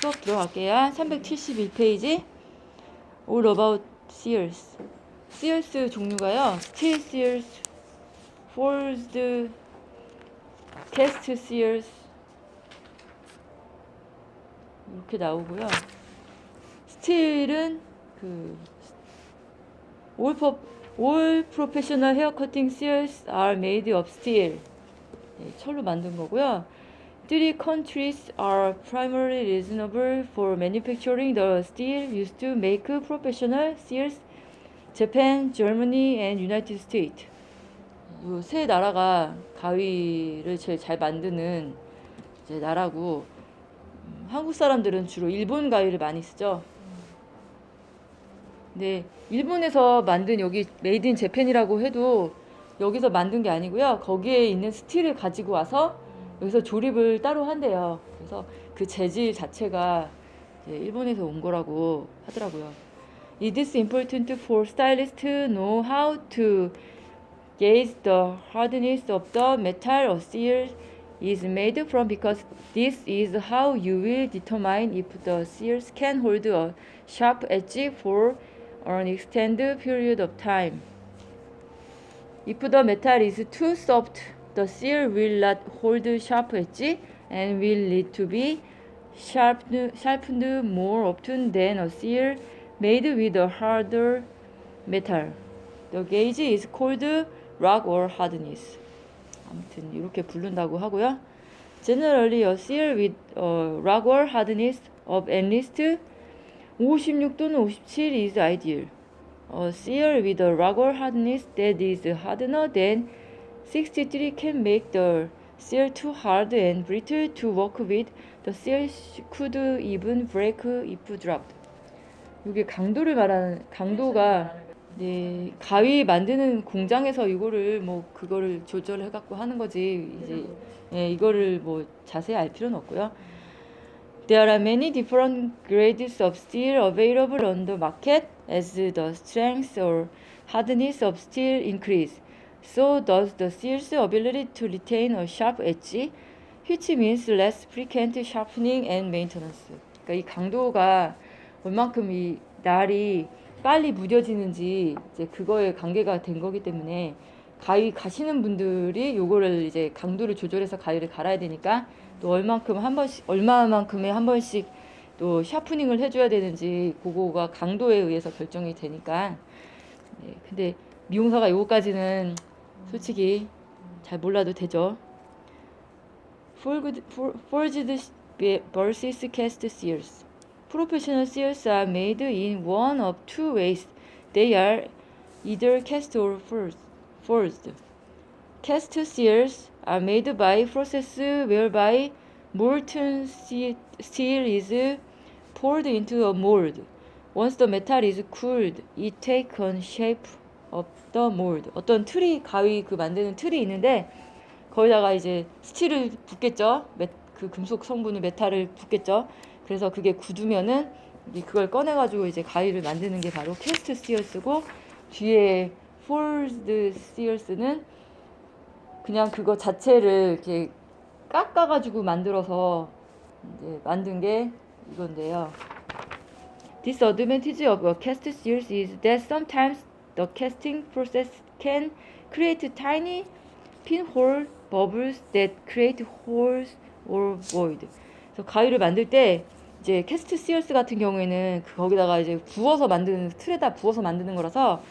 수업 들어갈게요. 371페이지 All about seals. seals 종류가요. steel seals, forged, cast seals 이렇게 나오고요. steel은 all professional hair cutting seals are made of steel. 네, 철로 만든 거고요. Three countries are primarily responsible for manufacturing the steel used to make professional seals: Japan, Germany, and United States. 이 세 나라가 가위를 제일 잘 만드는 이제 나라고, 한국 사람들은 주로 일본 가위를 많이 쓰죠. 근데 일본에서 만든 여기 메이드 인 재팬이라고 해도 여기서 만든 게 아니고요. 거기에 있는 스틸을 가지고 와서 여기서 조립을 따로 한대요. 그래서 그 재질 자체가 이제 일본에서 온 거라고 하더라고요. It is important for stylists to know how to gauge the hardness of the metal a seal is made from, because this is how you will determine if the seals can hold a sharp edge for an extended period of time. If the metal is too soft, the seal will not hold sharp edge and will need to be sharpened more often than a seal made with a harder metal. The gauge is called rock or hardness. 아무튼 이렇게 부른다고 하고요. Generally, a seal with a rock or hardness of at least 56 또는 57 is ideal. A seal with a rock or hardness that is harder than 63 can make the seal too hard and brittle to work with. The seal could even break if dropped. 이게 강도를 말하는, 강도가 네, 가위 만드는 공장에서 이거를 뭐 그거를 조절해 갖고 하는 거지, 이제 예, 이거를 뭐 자세히 알 필요는 없고요. There are many different grades of steel available on the market. As the strength or hardness of steel increase, so does the steel's ability to retain a sharp edge, which means less frequent sharpening and maintenance. 그러니까 이 강도가 얼만큼 이 날이 빨리 무뎌지는지 이제 그거에 관계가 된 거기 때문에, 가위 가시는 분들이 요거를 이제 강도를 조절해서 가위를 갈아야 되니까 또 얼마만큼 한 번씩, 얼마만큼에 한 번씩 또 샤프닝을 해줘야 되는지 그거가 강도에 의해서 결정이 되니까. 네, 근데 미용사가 요거까지는 솔직히 잘 몰라도 되죠. Forged versus cast seals. Professional seals are made in one of two ways. They are either cast or forged. Cast seals are made by process whereby molten steel is poured into a mold. Once the metal is cooled, it takes on shape of the mold. 어떤 틀이, 가위 그 만드는 틀이 있는데 거기다가 이제 스틸을 붓겠죠. 그 금속 성분을, 메탈을 붓겠죠. 그래서 그게 굳으면은 그걸 꺼내가지고 이제 가위를 만드는 게 바로 캐스트 스틸스고, 뒤에 폴드 스틸스는 그냥 그거 자체를 이렇게 깎아가지고 만들어서 이제 만든 게 이건데요. Disadvantage of a cast seals is that sometimes the casting process can create tiny pinhole bubbles that create holes or void. 그래서 가위를 만들 때 이제 캐스트 시얼스 같은 경우에는 거기다가 이제 부어서 만드는, 틀에다 부어서 만드는 거라서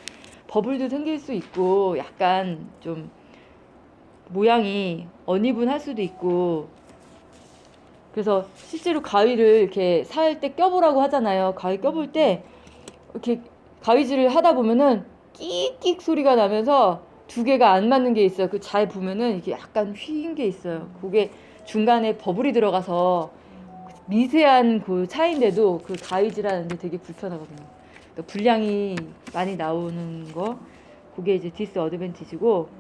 버블도 생길 수 있고 약간 좀 모양이 어니분할 수도 있고, 그래서 실제로 가위를 이렇게 살 때 껴보라고 하잖아요. 가위 껴볼 때 이렇게 가위질을 하다 보면은 끽끽 소리가 나면서 두 개가 안 맞는 게 있어요. 그 잘 보면은 이게 약간 휜 게 있어요. 그게 중간에 버블이 들어가서 미세한 그 차이인데도 그 가위질하는데 되게 불편하거든요. 그러니까 분량이 많이 나오는 거, 그게 이제 디스어드밴티지고.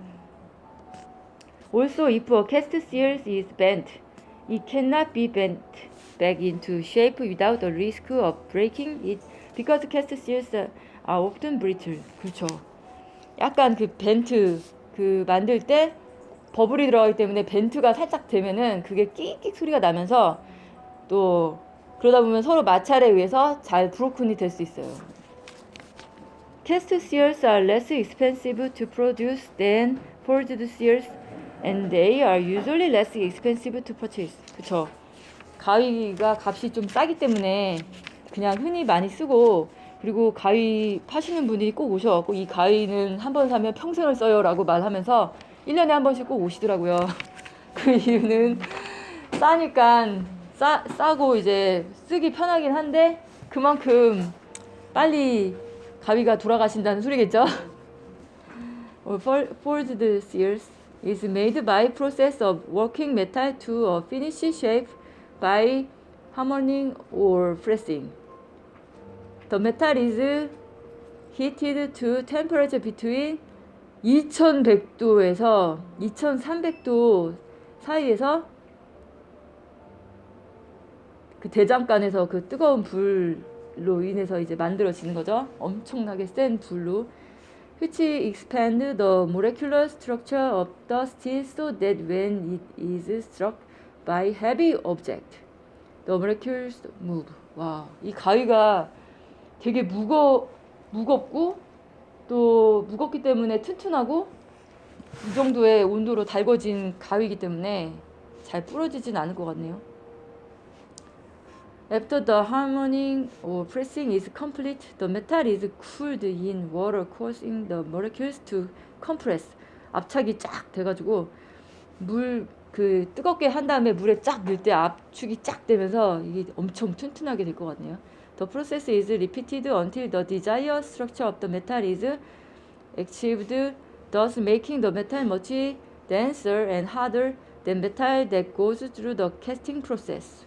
Also, if a cast seal is bent, it cannot be bent back into shape without the risk of breaking it, because cast seals are often brittle. 그렇죠. 약간 그 벤트, 그 만들 때 버블이 들어가기 때문에 벤트가 살짝 되면은 그게 끽끽 소리가 나면서 또 그러다 보면 서로 마찰에 의해서 잘 브로큰이 될 수 있어요. Cast seals are less expensive to produce than forged seals, and they are usually less expensive to purchase. 그쵸? 가위가 값이 좀 싸기 때문에 그냥 흔히 많이 쓰고, 그리고 가위 파시는 분이 꼭 오셔갖고 이 가위는 한 번 사면 평생을 써요 라고 말하면서 1년에 한 번씩 꼭 오시더라고요. 그 이유는 싸니까 싸고 이제 쓰기 편하긴 한데 그만큼 빨리 가위가 돌아가신다는 소리겠죠. Forged seals is made by process of working metal to a finished shape by hammering or pressing. The metal is heated to temperature between 2100도에서 2300도 사이에서 그 대장간에서 그 뜨거운 불로 인해서 이제 만들어지는 거죠. 엄청나게 센 불로. Which expand the molecular structure of the steel so that when it is struck by heavy object, the molecules move. 와, 이 가위가 되게 무겁고 또 무겁기 때문에 튼튼하고 이 정도의 온도로 달궈진 가위이기 때문에 잘 부러지진 않을 것 같네요. After the hammering or pressing is complete, the metal is cooled in water, causing the molecules to compress. 압착이 쫙 돼가지고 물 그 뜨겁게 한 다음에 물에 쫙 넣을 때 압축이 쫙 되면서 이게 엄청 튼튼하게 될 것 같네요. The process is repeated until the desired structure of the metal is achieved, thus making the metal much denser and harder than metal that goes through the casting process.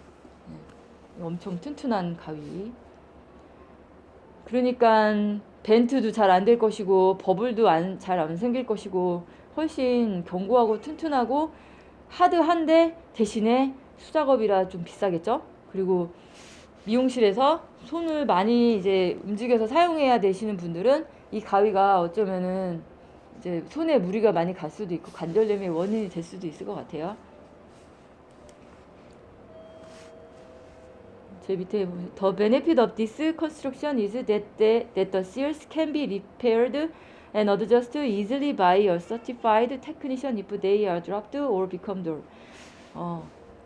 엄청 튼튼한 가위. 그러니까 벤트도 잘 안 될 것이고 버블도 잘 안 생길 것이고 훨씬 견고하고 튼튼하고 하드한데 대신에 수작업이라 좀 비싸겠죠. 그리고 미용실에서 손을 많이 이제 움직여서 사용해야 되시는 분들은 이 가위가 어쩌면은 이제 손에 무리가 많이 갈 수도 있고 관절염의 원인이 될 수도 있을 것 같아요. 제 밑에 보면 The benefit of this construction is that the seals can be repaired and adjusted easily by a certified technician if they are dropped or become dull.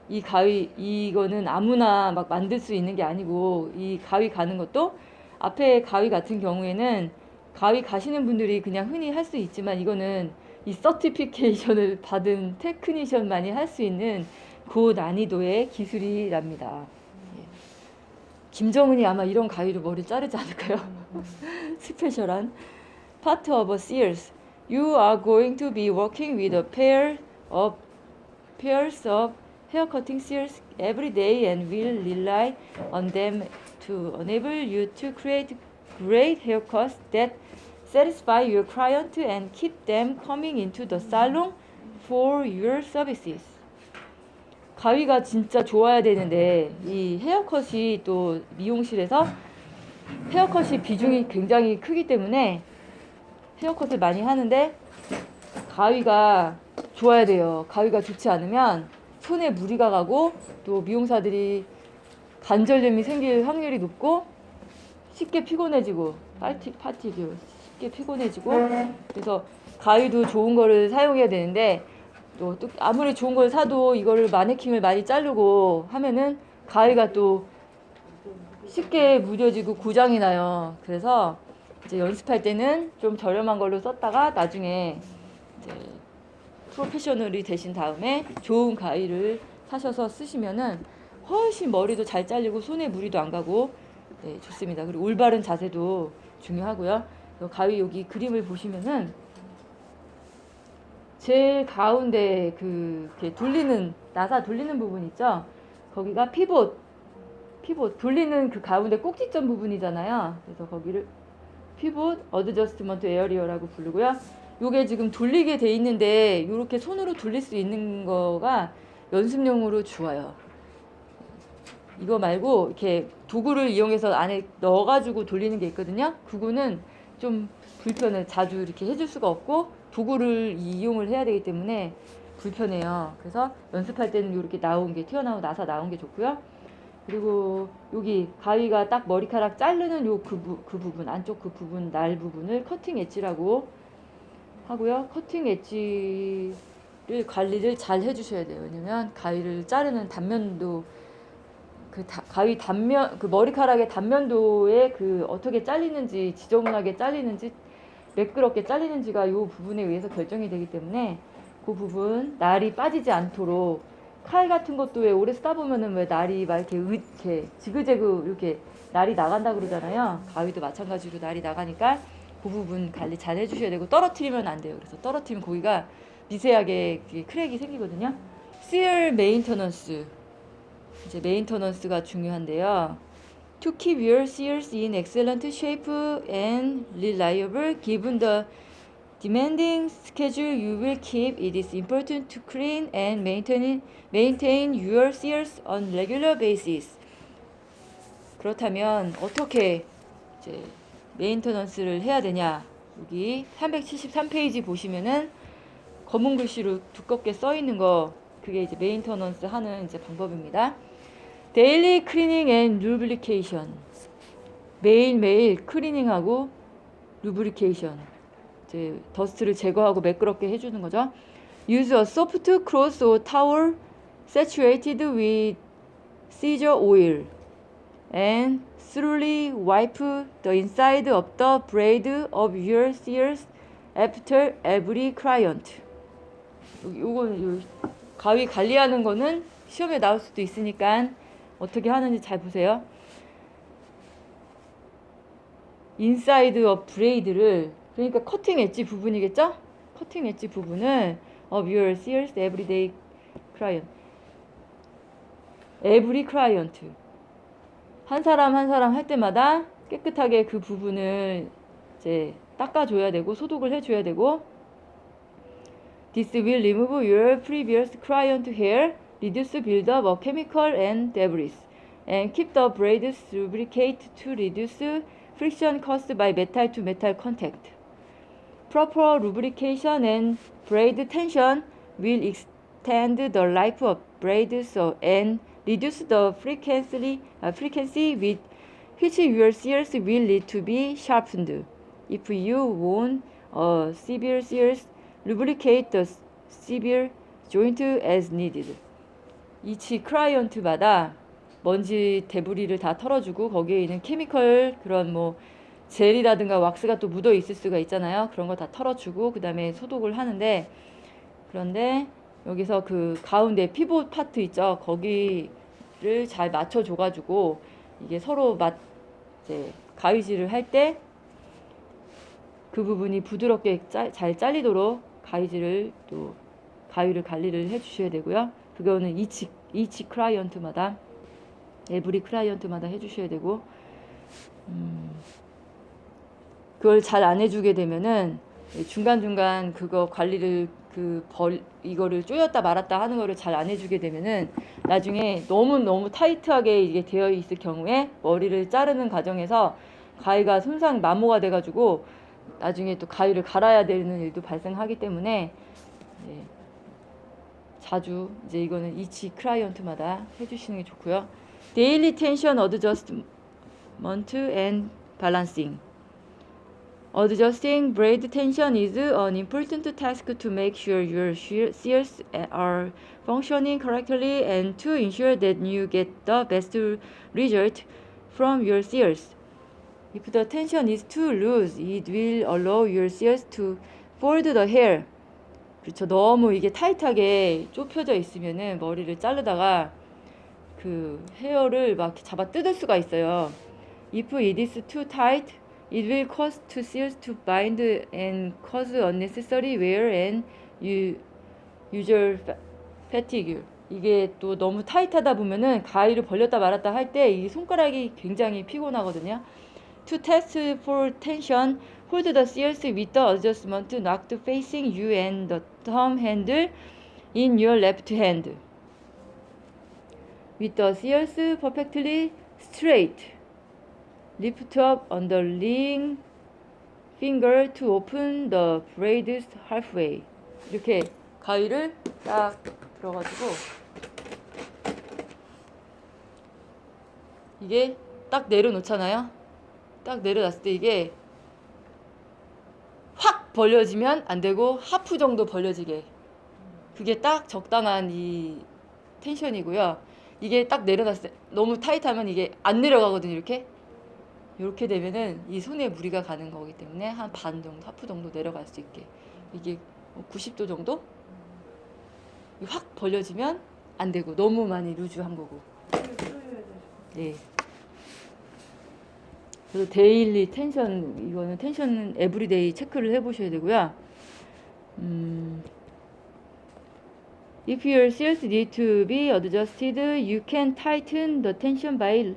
이 가위 이거는 아무나 막 만들 수 있는 게 아니고 이 가위 가는 것도 앞에 가위 같은 경우에는 가위 가시는 분들이 그냥 흔히 할 수 있지만 이거는 이 서티피케이션을 받은 테크니션만이 할 수 있는 고난이도의 기술이랍니다. 김정은이 아마 이런 가위로 머리 자르지 않을까요? 스페셜한 part of seals. You are going to be working with a pairs of hair cutting seals every day and will rely on them to enable you to create great haircuts that satisfy your client and keep them coming into the salon for your services. 가위가 진짜 좋아야 되는데 이 헤어컷이 또 미용실에서 헤어컷이 비중이 굉장히 크기 때문에 헤어컷을 많이 하는데 가위가 좋아야 돼요. 가위가 좋지 않으면 손에 무리가 가고 또 미용사들이 관절염이 생길 확률이 높고 쉽게 피곤해지고 파티류 쉽게 피곤해지고 그래서 가위도 좋은 거를 사용해야 되는데 또 아무리 좋은 걸 사도 이거를 마네킹을 많이 자르고 하면은 가위가 또 쉽게 무뎌지고 고장이 나요. 그래서 이제 연습할 때는 좀 저렴한 걸로 썼다가 나중에 이제 프로페셔널이 되신 다음에 좋은 가위를 사셔서 쓰시면은 훨씬 머리도 잘 잘리고 손에 무리도 안 가고 네, 좋습니다. 그리고 올바른 자세도 중요하고요. 가위 여기 그림을 보시면은 제일 가운데 그 돌리는 나사 돌리는 부분 있죠? 거기가 피봇 돌리는 그 가운데 꼭지점 부분이잖아요. 그래서 거기를 피봇 어드저스트먼트 에어리어라고 부르고요. 요게 지금 돌리게 돼 있는데 이렇게 손으로 돌릴 수 있는 거가 연습용으로 좋아요. 이거 말고 이렇게 도구를 이용해서 안에 넣어가지고 돌리는 게 있거든요. 그거는 좀 불편해. 자주 이렇게 해줄 수가 없고 도구를 이용을 해야 되기 때문에 불편해요. 그래서 연습할 때는 이렇게 나온 게 튀어나온 나사 나온 게 좋고요. 그리고 여기 가위가 딱 머리카락 자르는 요 그 부분, 안쪽 그 부분, 날 부분을 커팅 엣지라고 하고요. 커팅 엣지를 관리를 잘 해주셔야 돼요. 왜냐면 가위를 자르는 단면도 가위 단면, 그 머리카락의 단면도에 그 어떻게 잘리는지, 지저분하게 잘리는지, 매끄럽게 잘리는지가 요 부분에 의해서 결정이 되기 때문에 그 부분, 날이 빠지지 않도록 칼 같은 것도 왜 오래 쓰다 보면은 왜 날이 막 이렇게 지그재그 이렇게 날이 나간다 그러잖아요. 가위도 마찬가지로 날이 나가니까 그 부분 관리 잘 해주셔야 되고 떨어뜨리면 안 돼요. 그래서 떨어뜨리면 고기가 미세하게 크랙이 생기거든요. Seal maintenance. 이제 메인터넌스가 중요한데요. To keep your seals in excellent shape and reliable given the demanding schedule you will keep, it is important to clean and maintain your seals on regular basis. 그렇다면 어떻게 이제 메인터넌스를 해야 되냐? 여기 373페이지 보시면은 검은 글씨로 두껍게 써 있는 거, 그게 이제 메인터넌스 하는 이제 방법입니다. 데일리 클리닝 앤 루브리케이션. 매일매일 클리닝하고 루브리케이션. 이제 더스트를 제거하고 매끄럽게 해주는 거죠. Use a soft cloth or towel saturated with scissor oil and thoroughly wipe the inside of the blade of your shears after every client. 요거는 가위 관리하는 거는 시험에 나올 수도 있으니까 어떻게 하는지 잘 보세요. 인사이드 업 브레이드를, 그러니까 커팅 엣지 부분이겠죠? 커팅 엣지 부분을 of your shears everyday client, every client, 한 사람 한 사람 할 때마다 깨끗하게 그 부분을 이제 닦아줘야 되고 소독을 해줘야 되고. This will remove your previous client hair, reduce buildup of chemical and debris, and keep the blades lubricated to reduce friction caused by metal to metal contact. Proper lubrication and blade tension will extend the life of blades and reduce the frequency with which your shears will need to be sharpened. If you want a severe shears, lubricate the severe joint as needed. each 클라이언트마다 먼지 데브리를 다 털어주고 거기에 있는 케미컬, 그런 뭐 젤이라든가 왁스가 또 묻어 있을 수가 있잖아요. 그런 거 다 털어주고 그 다음에 소독을 하는데, 그런데 여기서 그 가운데 피봇 파트 있죠. 거기를 잘 맞춰줘가지고 이게 서로 이제 가위질을 할 때 그 부분이 부드럽게 잘 잘리도록 가위질을 또 가위를 관리를 해주셔야 되고요. 그거는 이치 클라이언트마다, 에브리 클라이언트마다 해주셔야 되고, 그걸 잘 안 해주게 되면은 중간중간 그거 관리를 이거를 쪼였다 말았다 하는 거를 잘 안 해주게 되면은 나중에 너무 타이트하게 이게 되어 있을 경우에 머리를 자르는 과정에서 가위가 마모가 돼가지고 나중에 또 가위를 갈아야 되는 일도 발생하기 때문에 자주 이제 이거는 이치 클라이언트마다 해주시는 게 좋고요. Daily tension adjustment and balancing. Adjusting blade tension is an important task to make sure your shears are functioning correctly and to ensure that you get the best result from your shears. If the tension is too loose, it will allow your shears to fold the hair. 그렇죠. 너무 이게 타이트하게 좁혀져 있으면은 머리를 자르다가 그 헤어를 막 잡아 뜯을 수가 있어요. If it is too tight, it will cause two shears to bind and cause unnecessary wear and user fatigue. 이게 또 너무 타이트하다 보면은 가위를 벌렸다 말았다 할 때 이 손가락이 굉장히 피곤하거든요. To test for tension, hold the shears with the adjustment knocked facing you and the thumb handle in your left hand. With the shears perfectly straight, lift up on the ring finger to open the blades halfway. 이렇게 가위를 딱 들어가지고 이게 딱 내려놓잖아요. 딱 내려놨을 때 이게 확 벌려지면 안 되고 하프 정도 벌려지게. 그게 딱 적당한 이 텐션이고요. 이게 딱 내려놨을 때 너무 타이트하면 이게 안 내려가거든요. 이렇게 되면은 이 손에 무리가 가는 거기 때문에 한 반 정도, 하프 정도 내려갈 수 있게. 이게 90도 정도? 확 벌려지면 안 되고 너무 많이 루즈한 거고. 네. 그래서 데일리 텐션, 이거는 텐션 에브리데이 체크를 해보셔야 되고요. If your seals need to be adjusted, you can tighten the tension by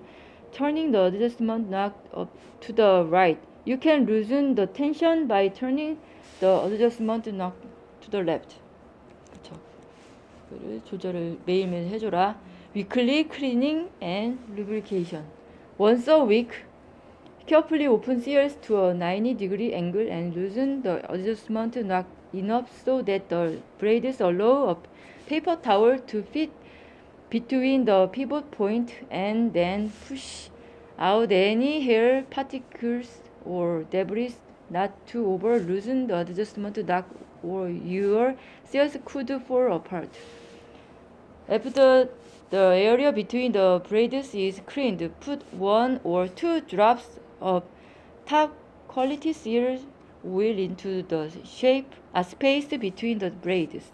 turning the adjustment knob up to the right. You can loosen the tension by turning the adjustment knob to the left. 그렇죠. 그를 조절을 매일매일 해줘라. Weekly cleaning and lubrication. Once a week, carefully open seals to a 90-degree angle and loosen the adjustment knob enough so that the blades allow a paper towel to fit between the pivot point, and then push out any hair particles or debris not to over loosen the adjustment knob or your seals could fall apart. After the area between the blades is cleaned, put 1 or 2 drops of top quality seal oil into the space between the blades.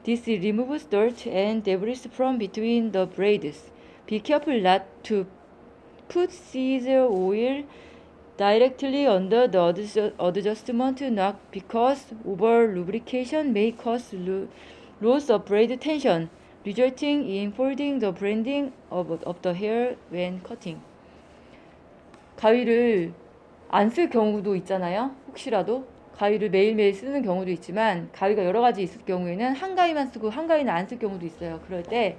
This removes dirt and debris from between the blades. Be careful not to put seal oil directly under the adjustment knob because over lubrication may cause loss of blade tension, resulting in folding the branding of the hair when cutting. 가위를 안 쓸 경우도 있잖아요. 혹시라도 가위를 매일매일 쓰는 경우도 있지만 가위가 여러 가지 있을 경우에는 한 가위만 쓰고 한 가위는 안 쓸 경우도 있어요. 그럴 때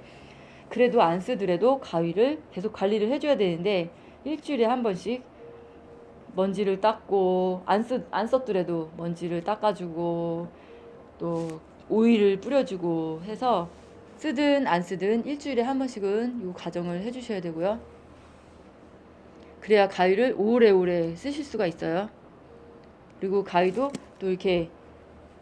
그래도 안 쓰더라도 가위를 계속 관리를 해줘야 되는데 일주일에 한 번씩 먼지를 닦고 안 썼더라도 먼지를 닦아주고 또 오일을 뿌려주고 해서 쓰든 안 쓰든 일주일에 한 번씩은 이 과정을 해주셔야 되고요. 그래야 가위를 오래오래 쓰실 수가 있어요. 그리고 가위도 또 이렇게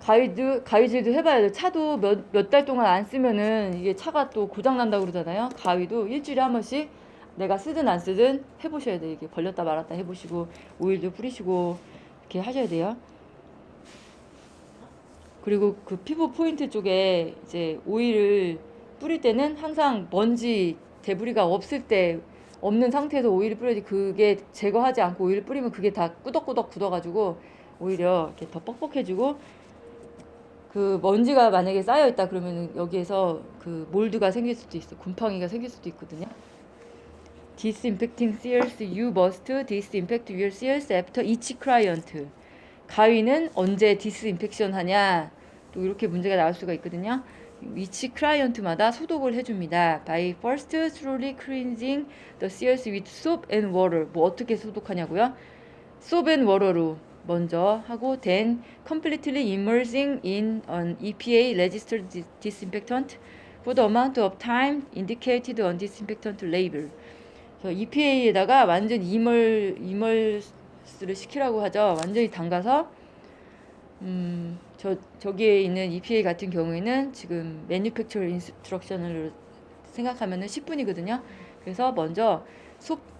가위질도 해봐야 돼요. 차도 몇 달 동안 안 쓰면은 이게 차가 또 고장 난다고 그러잖아요. 가위도 일주일에 한 번씩 내가 쓰든 안 쓰든 해보셔야 돼요. 이게 벌렸다 말았다 해보시고 오일도 뿌리시고 이렇게 하셔야 돼요. 그리고 그 피부 포인트 쪽에 이제 오일을 뿌릴 때는 항상 먼지 데브리가 없는 상태에서 오일을 뿌려야지. 그게 제거하지 않고 오일을 뿌리면 그게 다 꾸덕꾸덕 굳어가지고 오히려 이렇게 더 뻑뻑해지고, 그 먼지가 만약에 쌓여 있다 그러면 여기에서 그 몰드가 생길 수도 있어. 곰팡이가 생길 수도 있거든요. Disinfecting seals. You must disinfect your seals after each client. 가위는 언제 디스인펙션 하냐, 또 이렇게 문제가 나올 수가 있거든요. each client마다 소독을 해줍니다. By first thoroughly cleansing the seals with soap and water. 뭐 어떻게 소독하냐고요? soap and water로 먼저 하고 then completely immersing in an EPA registered disinfectant for the amount of time indicated on disinfectant label. EPA에다가 완전 이멀스를 시키라고 하죠. 완전히 담가서 저기에 있는 EPA 같은 경우에는 지금 Manufacturer Instruction을 생각하면은 10분이거든요. 그래서 먼저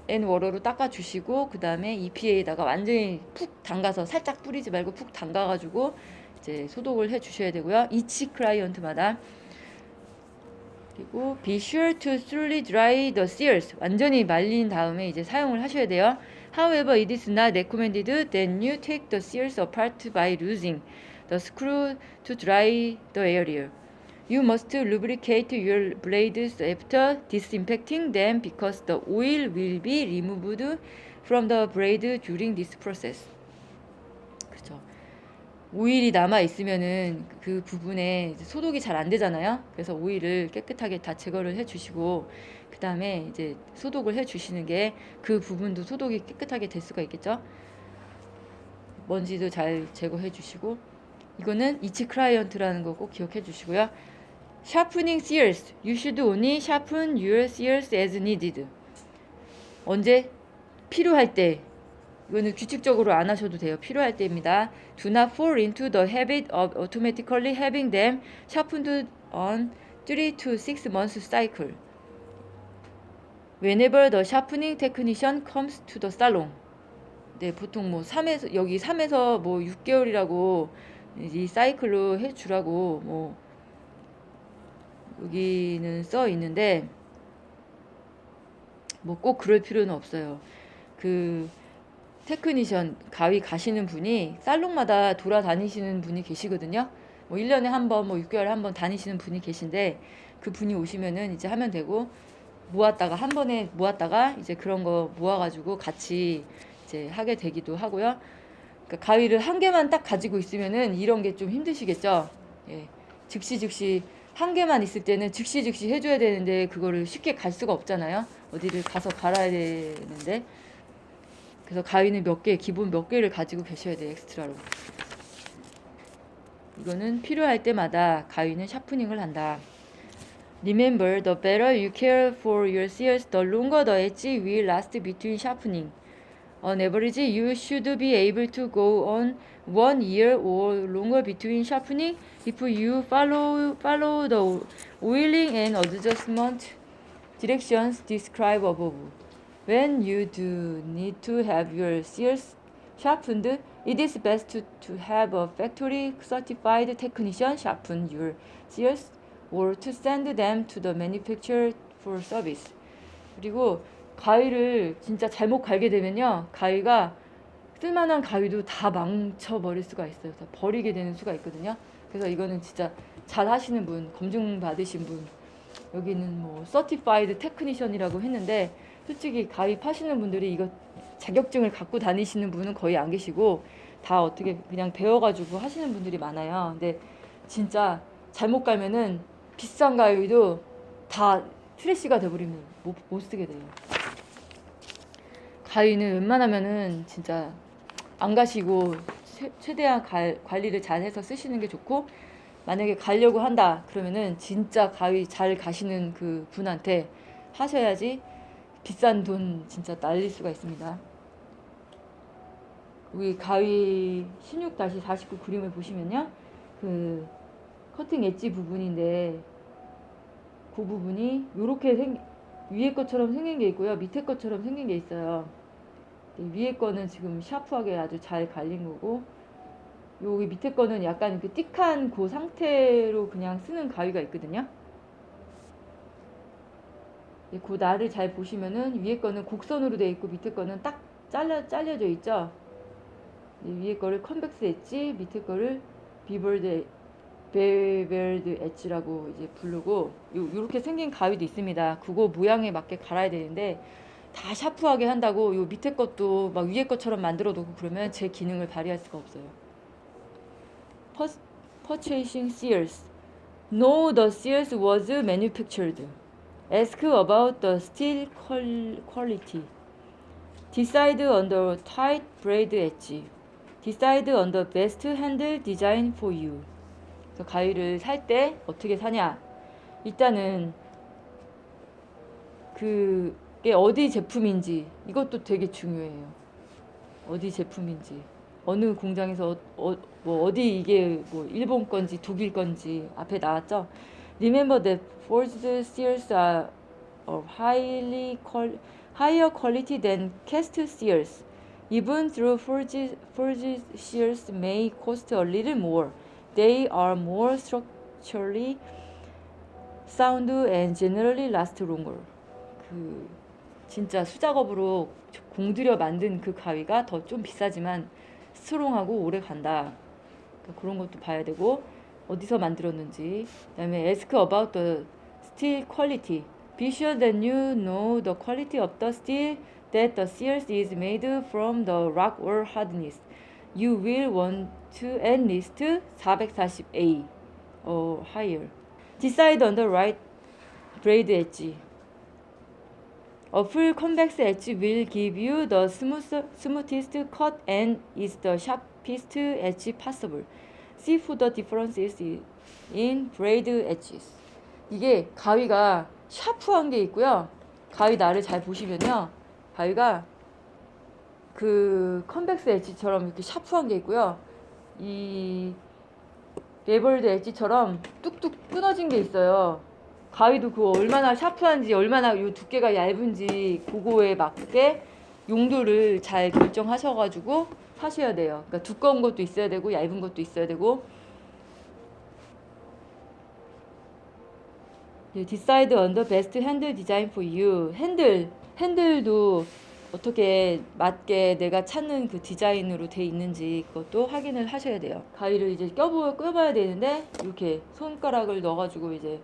앤워러로 닦아주시고 그 다음에 EPA에다가 완전히 푹 담가서, 살짝 뿌리지 말고 푹 담가가지고 이제 소독을 해주셔야 되고요. each 클라이언트마다. 그리고 be sure to thoroughly dry the seals. 완전히 말린 다음에 이제 사용을 하셔야 돼요. However, it is not recommended that you take the seals apart by losing the screw to dry the area. You must lubricate your blades after disinfecting them because the oil will be removed from the blade during this process. 그렇죠. 오일이 남아 있으면은 그 부분에 소독이 잘 안 되잖아요. 그래서 오일을 깨끗하게 다 제거를 해주시고 그 다음에 이제 소독을 해주시는 게 그 부분도 소독이 깨끗하게 될 수가 있겠죠. 먼지도 잘 제거해주시고, 이거는 이치 클라이언트라는 거 꼭 기억해주시고요. Sharpening seals. You should only sharpen your seals as needed. 언제? 필요할 때. 이거는 규칙적으로 안 하셔도 돼요. 필요할 때입니다. Do not fall into the habit of automatically having them sharpened on 3 to 6 months cycle. Whenever the sharpening technician comes to the salon. 네, 보통 뭐 3에서 여기 3에서 뭐 6개월이라고 이 사이클로 해 주라고 뭐 여기는 써 있는데 뭐 꼭 그럴 필요는 없어요. 그 테크니션 가위 가시는 분이 살롱마다 돌아다니시는 분이 계시거든요. 뭐 1년에 한 번, 뭐 6개월에 한 번 다니시는 분이 계신데 그 분이 오시면은 이제 하면 되고 모았다가 한 번에 모았다가 이제 그런 거 모아가지고 같이 이제 하게 되기도 하고요. 그러니까 가위를 한 개만 딱 가지고 있으면은 이런 게 좀 힘드시겠죠. 예. 즉시 한 개만 있을 때는 즉시 해줘야 되는데 그거를 쉽게 갈 수가 없잖아요. 어디를 가서 갈아야 되는데. 그래서 가위는 몇 개, 기본 몇 개를 가지고 계셔야 돼요. 엑스트라로. 이거는 필요할 때마다 가위는 샤프닝을 한다. Remember, the better you care for your shears, the longer the edge will last between sharpening. On average, you should be able to go on 1 year or longer between sharpening if you follow the oiling and adjustment directions described above. When you do need to have your shears sharpened, it is best to have a factory certified technician sharpen your shears or to send them to the manufacturer for service. 그리고 가위를 진짜 잘못 갈게 되면요, 가위가 쓸만한 가위도 다 망쳐버릴 수가 있어요. 다 버리게 되는 수가 있거든요. 그래서 이거는 진짜 잘 하시는 분, 검증 받으신 분, 여기는 뭐 서티파이드 테크니션이라고 했는데 솔직히 가위 파시는 분들이 이거 자격증을 갖고 다니시는 분은 거의 안 계시고 다 어떻게 그냥 배워가지고 하시는 분들이 많아요. 근데 진짜 잘못 갈면은 비싼 가위도 다 트래시가 돼버리면 못 쓰게 돼요. 가위는 웬만하면은 진짜 안 가시고 최대한 관리를 잘 해서 쓰시는 게 좋고, 만약에 가려고 한다 그러면은 진짜 가위 잘 가시는 그 분한테 하셔야지 비싼 돈 진짜 날릴 수가 있습니다. 여기 가위 16-49 그림을 보시면요, 그 커팅 엣지 부분인데 그 부분이 요렇게 위에 것처럼 생긴 게 있고요, 밑에 것처럼 생긴 게 있어요. 위에 거는 지금 샤프하게 아주 잘 갈린 거고, 여기 밑에 거는 약간 그 띡한 그 상태로 그냥 쓰는 가위가 있거든요. 그 날을 잘 보시면은 위에 거는 곡선으로 되어 있고 밑에 거는 딱 잘려져 있죠. 위에 거를 컨벡스 엣지, 밑에 거를 베벨드 엣지라고 이제 부르고, 요렇게 생긴 가위도 있습니다. 그거 모양에 맞게 갈아야 되는데 다 샤프하게 한다고 요 밑에 것도 막 위에 것처럼 만들어 두고 그러면 제 기능을 발휘할 수가 없어요. Purchasing shears. Know the shears was manufactured. Ask about the steel quality. Decide on the tight braid edge. Decide on the best handle design for you. 그래서 가위를 살 때 어떻게 사냐? 일단은 그게 어디 제품인지 이것도 되게 중요해요. 어디 제품인지, 어느 공장에서 뭐 어디 이게 뭐 일본 건지 독일 건지 앞에 나왔죠. Remember that forged shears are of higher quality than cast shears. Even though forged shears may cost a little more, they are more structurally sound and generally last longer. 그 진짜 수작업으로 공들여 만든 그 가위가 더 좀 비싸지만 스트롱하고 오래 간다. 그러니까 그런 것도 봐야 되고, 어디서 만들었는지. 그다음에 ask about the steel quality. Be sure that you know the quality of the steel that the shears is made from, the rock or hardness. You will want to at least 440A or higher. Decide on the right braid edge. A full convex edge will give you the smoothest cut and is the sharpest edge possible. See for the differences in braid edges. 이게 가위가 샤프한 게 있고요. 가위 날을 잘 보시면요, 가위가 그 컨벡스 엣지처럼 이렇게 샤프한 게 있고요. 이 레버드 엣지처럼 뚝뚝 끊어진 게 있어요. 가위도 그거 얼마나 샤프한지 얼마나 요 두께가 얇은지 그거에 맞게 용도를 잘 결정하셔가지고 하셔야 돼요. 그러니까 두꺼운 것도 있어야 되고 얇은 것도 있어야 되고. Decide on the best handle design for you. 핸들도 어떻게 맞게 내가 찾는 그 디자인으로 돼 있는지 그것도 확인을 하셔야 돼요. 가위를 이제 껴봐야 되는데 이렇게 손가락을 넣어가지고 이제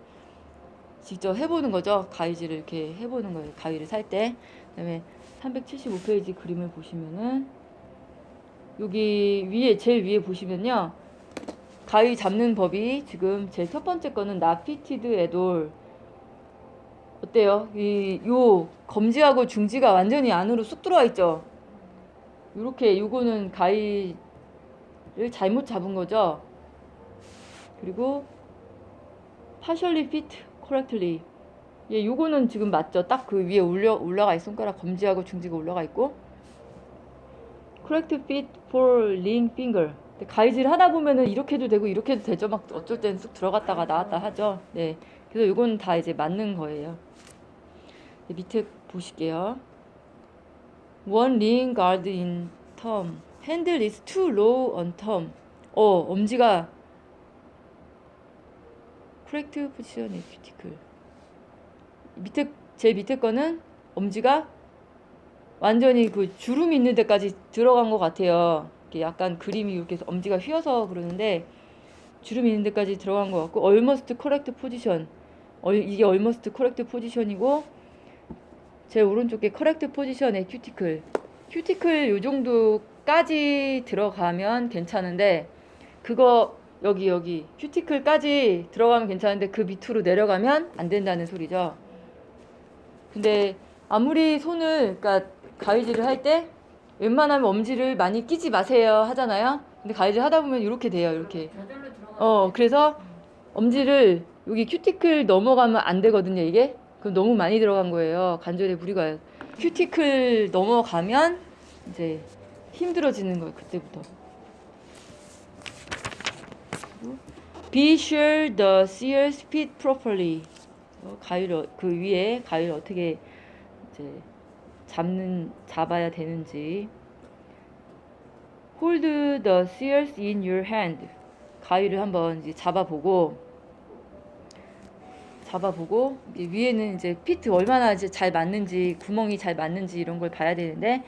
직접 해보는 거죠. 가위질을 이렇게 해보는 거예요. 가위를 살 때. 그다음에 375페이지 그림을 보시면은 여기 위에 제일 위에 보시면요. 가위 잡는 법이 지금 제일 첫 번째 거는 나피티드 에돌 어때요? 요 검지하고 중지가 완전히 안으로 쑥 들어와 있죠. 요렇게 요거는 가위를 잘못 잡은 거죠. 그리고 partially fit correctly. 예, 요거는 지금 맞죠. 딱 그 위에 올라가 있어. 손가락 검지하고 중지가 올라가 있고. correct fit for ring finger. 가위질 하다 보면은 이렇게 해도 되고 이렇게 해도 되죠. 막 어쩔 때는 쑥 들어갔다가 나왔다 하죠. 네. 그래서 요건 다 이제 맞는 거예요. 밑에 보실게요. One ring guard in thumb. Handle is too low on thumb. 엄지가 correct position is critical. 제일 밑에 거는 엄지가 완전히 그 주름 있는 데까지 들어간 것 같아요. 이렇게 약간 그림이 이렇게 엄지가 휘어서 그러는데 주름 있는 데까지 들어간 것 같고 almost correct position. 이게 almost correct position이고 제 오른쪽에 correct position의 cuticle. cuticle 요 정도까지 들어가면 괜찮은데 그거 여기 cuticle까지 들어가면 괜찮은데 그 밑으로 내려가면 안 된다는 소리죠. 근데 아무리 손을 그러니까 가위질을 할 때 웬만하면 엄지를 많이 끼지 마세요 하잖아요. 근데 가위질 하다 보면 이렇게 돼요. 이렇게. 그래서 엄지를 여기 큐티클 넘어가면 안 되거든요. 이게. 그럼 너무 많이 들어간 거예요. 관절에 무리가 와요. 큐티클 넘어가면 이제 힘들어지는 거예요. 그때부터. Be sure the shears fit properly. 가위를 그 위에 가위를 어떻게 이제 잡아야 되는지. Hold the shears in your hand. 가위를 한번 이제 잡아보고 위에는 이제 피트 얼마나 이제 잘 맞는지 구멍이 잘 맞는지 이런 걸 봐야 되는데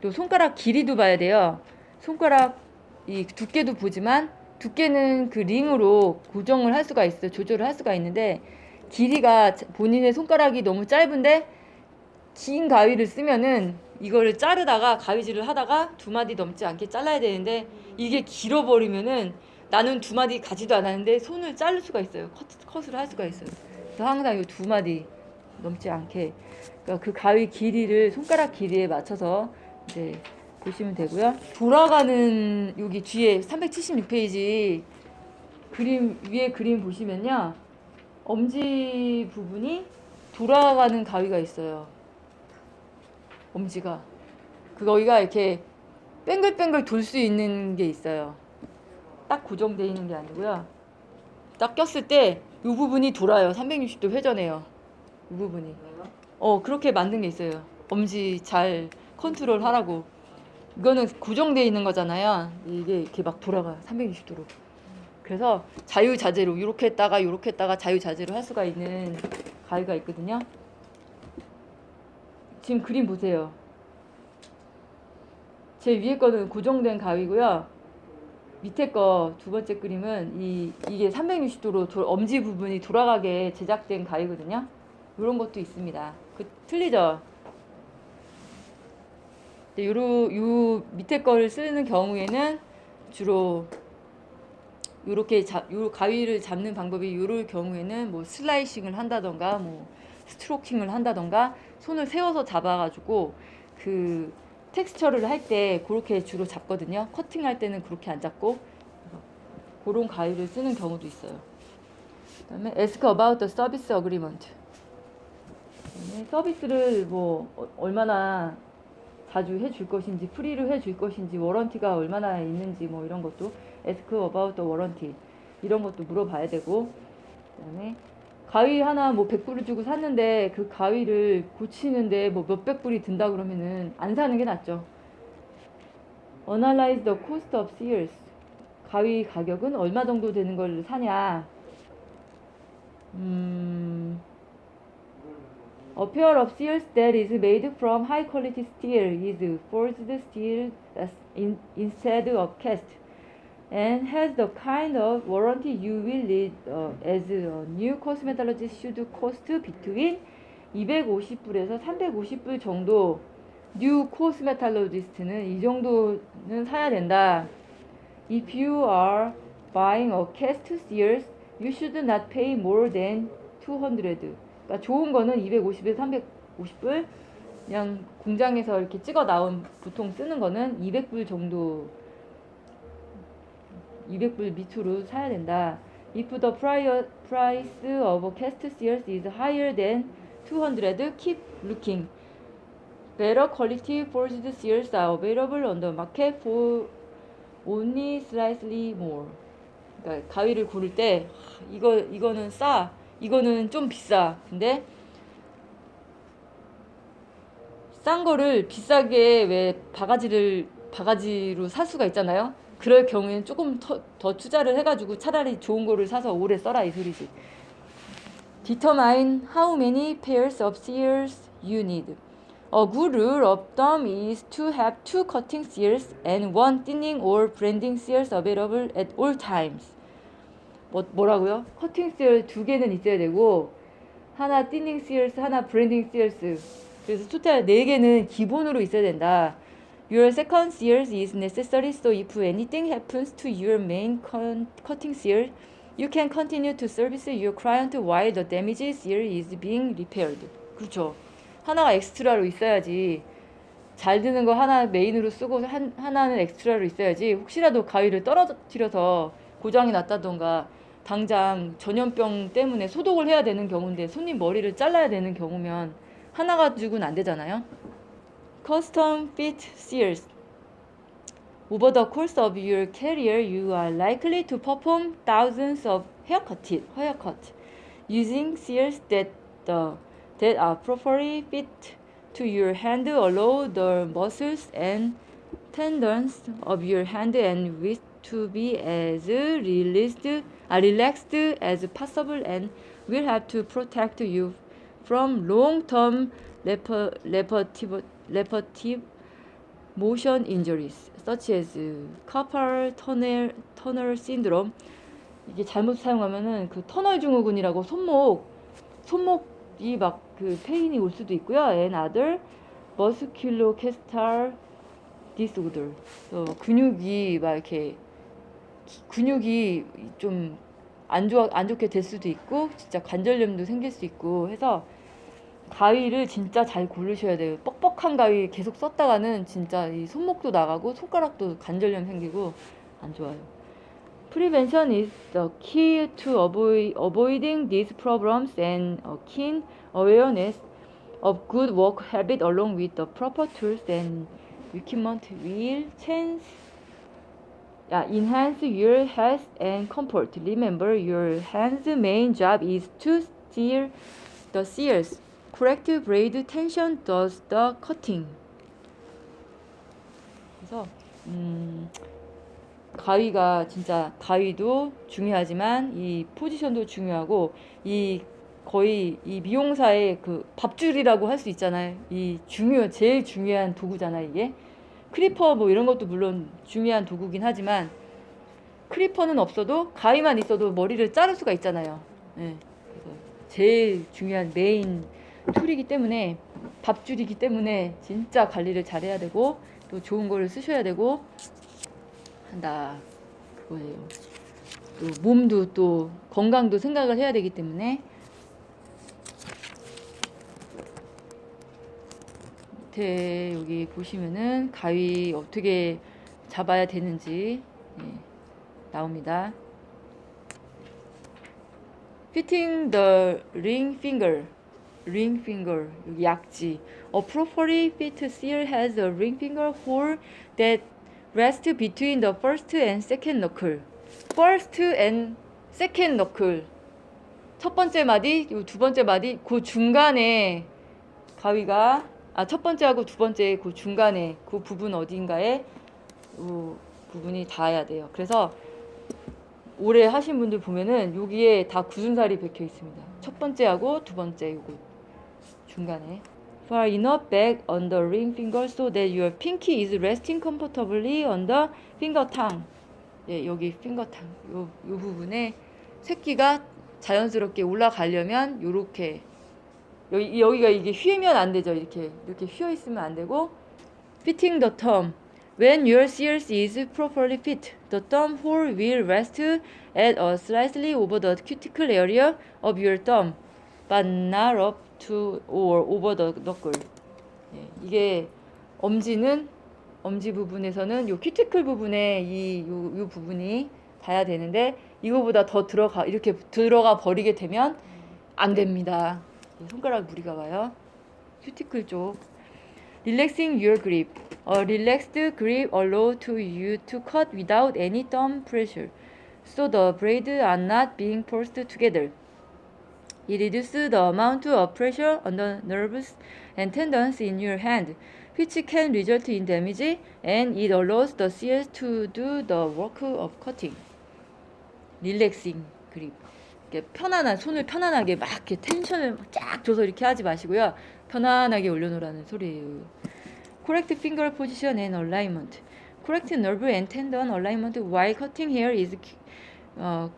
또 손가락 길이도 봐야 돼요. 손가락 이 두께도 보지만 두께는 그 링으로 고정을 할 수가 있어요. 조절을 할 수가 있는데 길이가 본인의 손가락이 너무 짧은데 긴 가위를 쓰면은 이거를 자르다가 가위질을 하다가 2마디 넘지 않게 잘라야 되는데 이게 길어버리면은 나는 2마디 가지도 않았는데 손을 자를 수가 있어요. 컷을 할 수가 있어요. 그래서 항상 이 2마디 넘지 않게 그러니까 그 가위 길이를 손가락 길이에 맞춰서 이제 보시면 되고요. 돌아가는 여기 뒤에 376페이지 위에 그림 보시면요. 엄지 부분이 돌아가는 가위가 있어요. 엄지가. 거기가 이렇게 뱅글뱅글 돌 수 있는 게 있어요. 딱 고정되어 있는 게 아니고요. 딱 꼈을 때 이 부분이 돌아요. 360도 회전해요. 이 부분이. 그렇게 만든 게 있어요. 엄지 잘 컨트롤 하라고. 이거는 고정되어 있는 거잖아요. 이게 이렇게 막 돌아가요. 360도로. 그래서 자유자재로 이렇게 했다가 자유자재로 할 수가 있는 가위가 있거든요. 지금 그림 보세요. 제 위에 거는 고정된 가위고요. 밑에 거 두 번째 그림은 이게 360도로 엄지 부분이 돌아가게 제작된 가위거든요. 이런 것도 있습니다. 틀리죠? 요 밑에 거를 쓰는 경우에는 주로 요렇게 요 가위를 잡는 방법이 요럴 경우에는 뭐 슬라이싱을 한다던가 뭐 스트로킹을 한다던가 손을 세워서 잡아가지고 그 텍스처를 할 때 그렇게 주로 잡거든요. 커팅할 때는 그렇게 안 잡고 그런 가위를 쓰는 경우도 있어요. 그다음에 ask about the service agreement. 서비스를 뭐 얼마나 자주 해줄 것인지, 프리로 해줄 것인지, 워런티가 얼마나 있는지 뭐 이런 것도 ask about the warranty 이런 것도 물어봐야 되고, 그다음에 가위 하나 뭐 100불을 주고 샀는데 그 가위를 고치는데 뭐 몇백 불이 든다 그러면은 안 사는 게 낫죠. Analyze the cost of shears. 가위 가격은 얼마 정도 되는 걸 사냐. A pair of shears that is made from high quality steel is forged steel instead of cast and has the kind of warranty you will need as a new cosmetologist should cost between 250불에서 350불 정도. 뉴 코스메탈로지스트는 이 정도는 사야 된다. If you are buying a cast shears, you should not pay more than 200. 그러니까 좋은 거는 250에서 350불, 그냥 공장에서 이렇게 찍어 나온 보통 쓰는 거는 200불 정도, 200불 밑으로 사야 된다. If the price of a cast shears is higher than 200, keep looking. Better quality forged shears are available on the market for only slightly more. 그러니까 가위를 고를 때 이거는 싸, 이거는 좀 비싸. 근데 싼 거를 비싸게 왜 바가지로 살 수가 있잖아요. 그럴 경우에는 조금 더 투자를 해가지고 차라리 좋은 거를 사서 오래 써라 이 소리지. Determine how many pairs of shears you need. A good rule of thumb is to have 2 cutting shears and 1 thinning or branding shears available at all times. 뭐라고요? 커팅 shears 2개는 있어야 되고, 하나 thinning shears, 하나 branding shears. 그래서 토탈 4개는 기본으로 있어야 된다. Your second shears is necessary, so if anything happens to your main cutting shear, you can continue to service your client while the damaged shear is being repaired. 그렇죠. 하나가 엑스트라로 있어야지. 잘 드는 거 하나 메인으로 쓰고 하나는 엑스트라로 있어야지. 혹시라도 가위를 떨어뜨려서 고장이 났다던가 당장 전염병 때문에 소독을 해야 되는 경우인데 손님 머리를 잘라야 되는 경우면 하나 가지고는 안 되잖아요. Custom fit shears. Over the course of your career, you are likely to perform thousands of haircuts using shears that are properly fit to your hand. Allow the muscles and tendons of your hand and wrist to be as relaxed as possible and will help to protect you from long-term repetitive motion injuries such as carpal tunnel syndrome. 이게 잘못 사용하면은 그 터널 증후군이라고 손목이 막 그 페인이 올 수도 있고요. And other musculoskeletal disorder. 근육이 막 이렇게 근육이 좀 안 좋게 될 수도 있고, 진짜 관절염도 생길 수 있고 해서 가위를 진짜 잘 고르셔야 돼요. 뻑뻑한 가위 계속 썼다가는 진짜 이 손목도 나가고 손가락도 관절염 생기고 안 좋아요. Prevention is the key to avoiding these problems, and a keen awareness of good work habit along with the proper tools and equipment will enhance your health and comfort. Remember, your hand's main job is to steer the shears. Correct blade tension does the cutting. 그래서 가위가 진짜 가위도 중요하지만 이 포지션도 중요하고, 이 거의 이 미용사의 그 밥줄이라고 할 수 있잖아요. 제일 중요한 도구잖아요. 이게 크리퍼 뭐 이런 것도 물론 중요한 도구긴 하지만 크리퍼는 없어도 가위만 있어도 머리를 자를 수가 있잖아요. 네. 그래서 제일 중요한 메인 툴이기 때문에, 밥줄이기 때문에 진짜 관리를 잘해야 되고 또 좋은 거를 쓰셔야 되고 한다 그거예요. 또 몸도 또 건강도 생각을 해야 되기 때문에. 밑에 여기 보시면은 가위 어떻게 잡아야 되는지 나옵니다. Fitting the ring finger. ring finger. 여기 약지. A properly fit seal has a ring finger hole that rests between the first and second knuckle. First and second knuckle. 첫 번째 마디, 요 두 번째 마디, 그 중간에 가위가 첫 번째하고 두 번째 그 중간에 그 부분 어딘가에 요 부분이 닿아야 돼요. 그래서 오래 하신 분들 보면은 여기에 다 굳은살이 박혀 있습니다. 첫 번째하고 두 번째 요거 중간에. Far enough back on the ring finger so that your pinky is resting comfortably on the finger tongue. 예, 여기 finger tongue 요 부분에 새끼가 자연스럽게 올라가려면 요렇게 여기가 이게 휘면 안 되죠. 이렇게 휘어 있으면 안 되고. Fitting the thumb. When your shears is properly fit, the thumb hole will rest at a slightly over the cuticle area of your thumb, but not up to or over the knuckle. 예, 이게 엄지 부분에서는 요 큐티클 부분에 요 부분이 닿아야 되는데 이거보다 더 이렇게 들어가 버리게 되면 안 됩니다. 손가락 무리가 와요. 큐티클 쪽. Relaxing your grip. A relaxed grip allows you to cut without any thumb pressure, so the blades are not being forced together. It reduces the amount of pressure on the nerves and tendons in your hand, which can result in damage, and it allows the shears to do the work of cutting. Relaxing grip. 손을 편안하게 막 이렇게 텐션을 쫙 줘서 이렇게 하지 마시고요. 편안하게 올려놓으라는 소리예요. Correct finger position and alignment. Correct nerve and tendon alignment while cutting hair is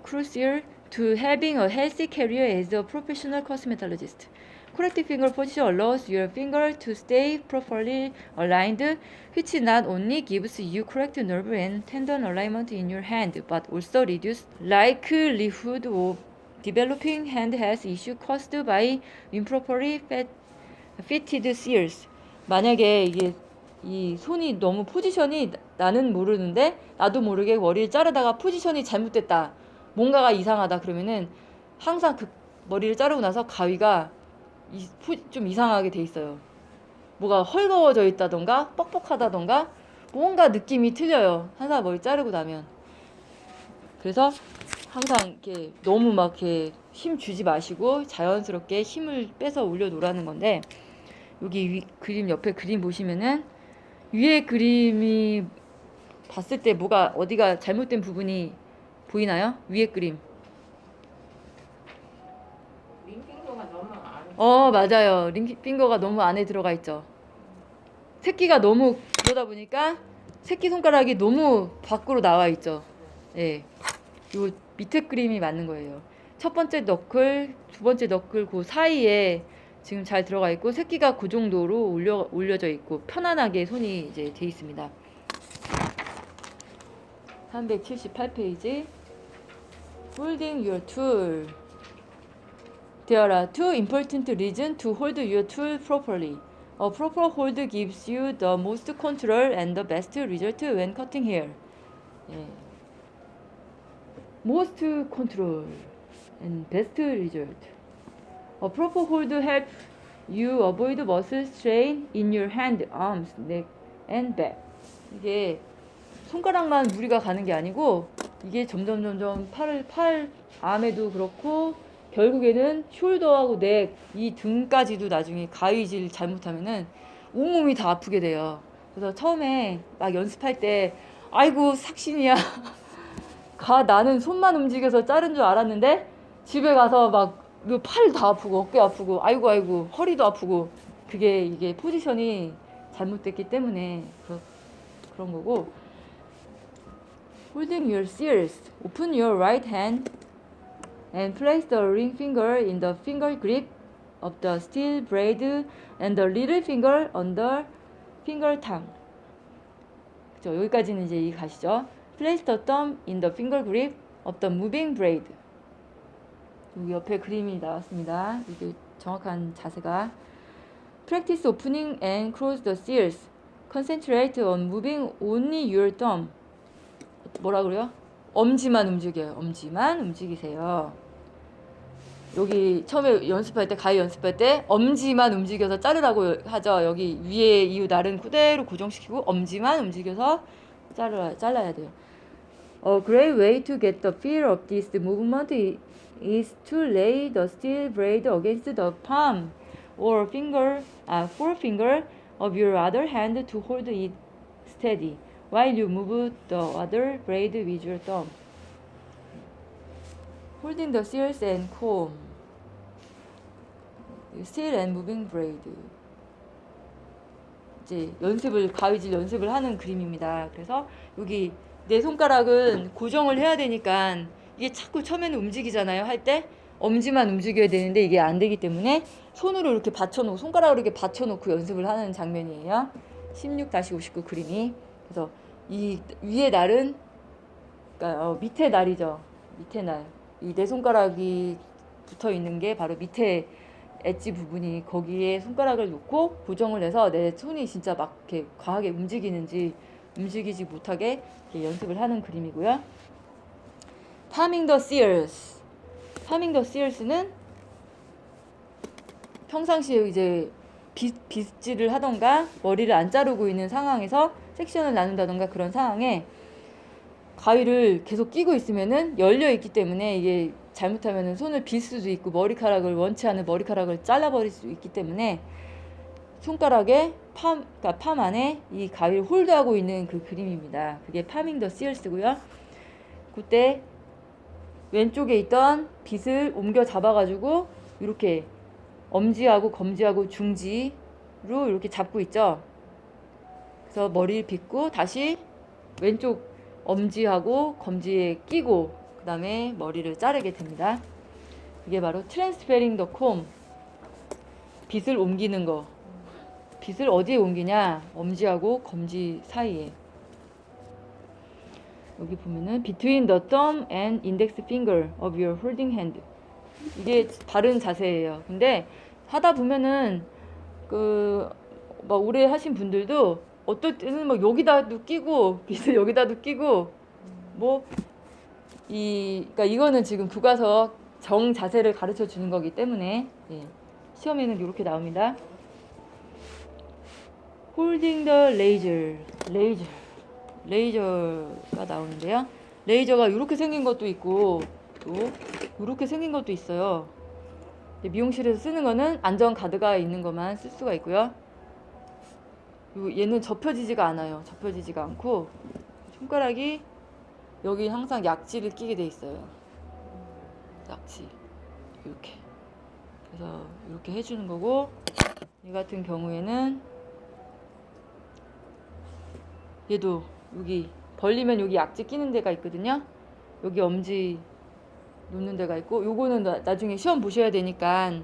crucial to having a healthy career as a professional cosmetologist. Correct finger position allows your finger to stay properly aligned, which not only gives you correct nerve and tendon alignment in your hand, but also reduces likelihood of developing hand health issue caused by improperly fitted shears. 만약에 이게 이 손이 너무 포지션이 나는 모르는데 나도 모르게 머리를 자르다가 포지션이 잘못됐다. 뭔가가 이상하다 그러면은 항상 그 머리를 자르고 나서 가위가 좀 이상하게 돼 있어요. 뭐가 헐거워져 있다던가 뻑뻑하다던가 뭔가 느낌이 틀려요. 항상 머리 자르고 나면. 그래서 항상 이렇게 너무 막 이렇게 힘 주지 마시고 자연스럽게 힘을 빼서 올려놓으라는 건데 여기 그림 옆에 그림 보시면은 위에 그림이 봤을 때 뭐가 어디가 잘못된 부분이 보이나요? 위에 그림. 링핑거가 너무 안에. 맞아요. 링핑거가 너무 안에 들어가 있죠. 새끼가 너무 그러다 보니까 새끼 손가락이 너무 밖으로 나와 있죠. 예. 요 밑에 그림이 맞는 거예요. 첫 번째 너클, 두 번째 너클 그 사이에 지금 잘 들어가 있고 새끼가 그 정도로 올려져 있고 편안하게 손이 이제 돼 있습니다. 378페이지. Holding your tool. There are two important reasons to hold your tool properly. A proper hold gives you the most control and the best result when cutting hair. 예. Most control and best result. A proper hold helps you avoid muscle strain in your hand, arms, neck, and back. 이게 손가락만 무리가 가는 게 아니고 이게 점점 팔 암에도 그렇고 결국에는 숄더하고 넥, 이 등까지도 나중에 가위질 잘못하면은 온몸이 다 아프게 돼요. 그래서 처음에 막 연습할 때 아이고 삭신이야. 나는 손만 움직여서 자른 줄 알았는데 집에 가서 막 팔 다 아프고 어깨 아프고 아이고 허리도 아프고 이게 포지션이 잘못됐기 때문에 그런 거고. Holding your shears. Open your right hand and place the ring finger in the finger grip of the steel blade and the little finger on the finger tongue. 그죠? 여기까지는 이제 이해 가시죠? Place the thumb in the finger grip of the moving blade. 여기 옆에 그림이 나왔습니다. 이게 정확한 자세가. Practice opening and close the shears. Concentrate on moving only your thumb. 뭐라 그래요? 엄지만 움직여요. 엄지만 움직이세요. 여기 처음에 연습할 때 가위 연습할 때 엄지만 움직여서 자르라고 하죠. 여기 위에 이 날은 그대로 고정시키고 엄지만 움직여서 잘라야 돼요. A great way to get the feel of this movement is to lay the steel blade against the palm or forefinger of your other hand to hold it steady while you move the other blade with your thumb. Holding the seals and comb. Steel and moving blade. 이제 가위질 연습을 하는 그림입니다. 그래서 여기 내 손가락은 고정을 해야 되니까 이게 자꾸 처음에는 움직이잖아요. 할 때 엄지만 움직여야 되는데 이게 안 되기 때문에 손으로 이렇게 받쳐놓고 손가락으로 이렇게 받쳐놓고 연습을 하는 장면이에요. 16-59 그림이. 그래서 이 위에 날은 그러니까 밑에 날이죠. 밑에 날. 이 내 손가락이 붙어 있는 게 바로 밑에 엣지 부분이 거기에 손가락을 놓고 고정을 해서 내 손이 진짜 막 이렇게 과하게 움직이지 못하게 연습을 하는 그림이고요. Palming the seals. Palming the seals는 평상시에 이제 빗질을 하던가 머리를 안 자르고 있는 상황에서 섹션을 나눈다던가 그런 상황에 가위를 계속 끼고 있으면은 열려 있기 때문에 이게 잘못하면은 손을 빌 수도 있고 원치 않은 머리카락을 잘라버릴 수 있기 때문에 손가락에 그러니까 팜 안에 이 가위를 홀드하고 있는 그 그림입니다. 그게 파밍 더 시얼스고요. 그때 왼쪽에 있던 빗을 옮겨 잡아가지고 이렇게 엄지하고 검지하고 중지로 이렇게 잡고 있죠. 그래서 머리를 빗고 다시 왼쪽 엄지하고 검지에 끼고 그 다음에 머리를 자르게 됩니다. 이게 바로 트랜스페링 더 콤. 빗을 옮기는 거. 빗을 어디에 옮기냐? 엄지하고 검지 사이에. 여기 보면은 between the thumb and index finger of your holding hand. 이게 바른 자세예요. 근데 하다 보면은 막 오래 하신 분들도 어떨 때는 막 여기다도 끼고 빗을 여기다도 끼고 그러니까 이거는 지금 교과서 정 자세를 가르쳐 주는 거기 때문에 시험에는 이렇게 나옵니다. Holding the 레이저가 나오는데요. 레이저가 이렇게 생긴 것도 있고 또 이렇게 생긴 것도 있어요. 미용실에서 쓰는 거는 안전 가드가 있는 것만 쓸 수가 있고요. 얘는 접혀지지가 않아요. 접혀지지가 않고 손가락이 여기 항상 약지를 끼게 돼 있어요. 약지 이렇게. 그래서 이렇게 해주는 거고 얘 같은 경우에는 얘도 여기 벌리면 여기 약지 끼는 데가 있거든요. 여기 엄지 놓는 데가 있고 요거는 나중에 시험 보셔야 되니까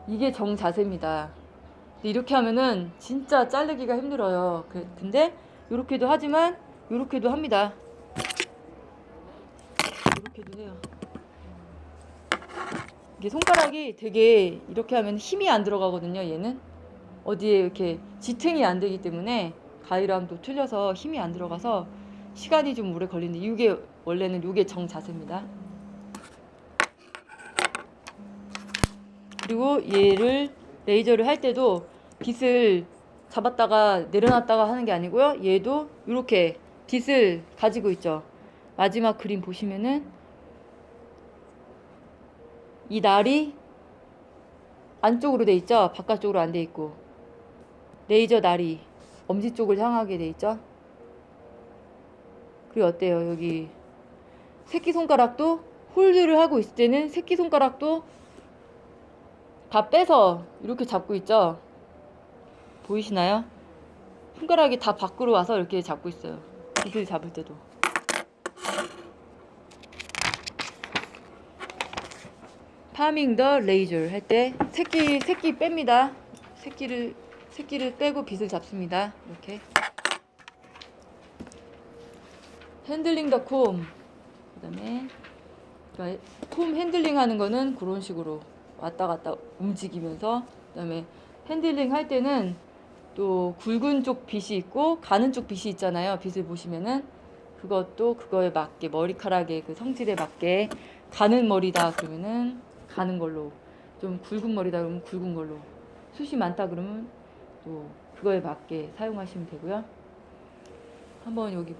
이게 정 자세입니다. 이렇게 하면은 진짜 자르기가 힘들어요. 근데 이렇게도 하지만 이렇게도 합니다. 이렇게도 해요. 이게 손가락이 되게 이렇게 하면 힘이 안 들어가거든요. 얘는 어디에 이렇게 지탱이 안 되기 때문에 가위랑 또 틀려서 힘이 안 들어가서 시간이 좀 오래 걸리는데 이게 원래는 이게 정 자세입니다. 그리고 얘를 레이저를 할 때도 빗을 잡았다가 내려놨다가 하는 게 아니고요. 얘도 이렇게 빗을 가지고 있죠. 마지막 그림 보시면은 이 날이 안쪽으로 돼 있죠. 바깥쪽으로 안 돼 있고 레이저 날이 엄지 쪽을 향하게 돼 있죠. 그리고 어때요? 여기 새끼손가락도 홀드를 하고 있을 때는 새끼손가락도 다 빼서 이렇게 잡고 있죠. 보이시나요? 손가락이 다 밖으로 와서 이렇게 잡고 있어요. 빗을 잡을 때도. 파밍 더 레이저 할 때 새끼 뺍니다. 새끼를 빼고 빗을 잡습니다. 이렇게. 핸들링 더 콤. 그다음에 콤 핸들링 하는 거는 그런 식으로 왔다 갔다 움직이면서 그다음에 핸들링 할 때는 또 굵은 쪽 빗이 있고 가는 쪽 빗이 있잖아요. 빗을 보시면은 그것도 그거에 맞게 머리카락의 그 성질에 맞게 가는 머리다 그러면은 가는 걸로, 좀 굵은 머리다 그러면 굵은 걸로, 숱이 많다 그러면 또 그거에 맞게 사용하시면 되고요. 한번 여기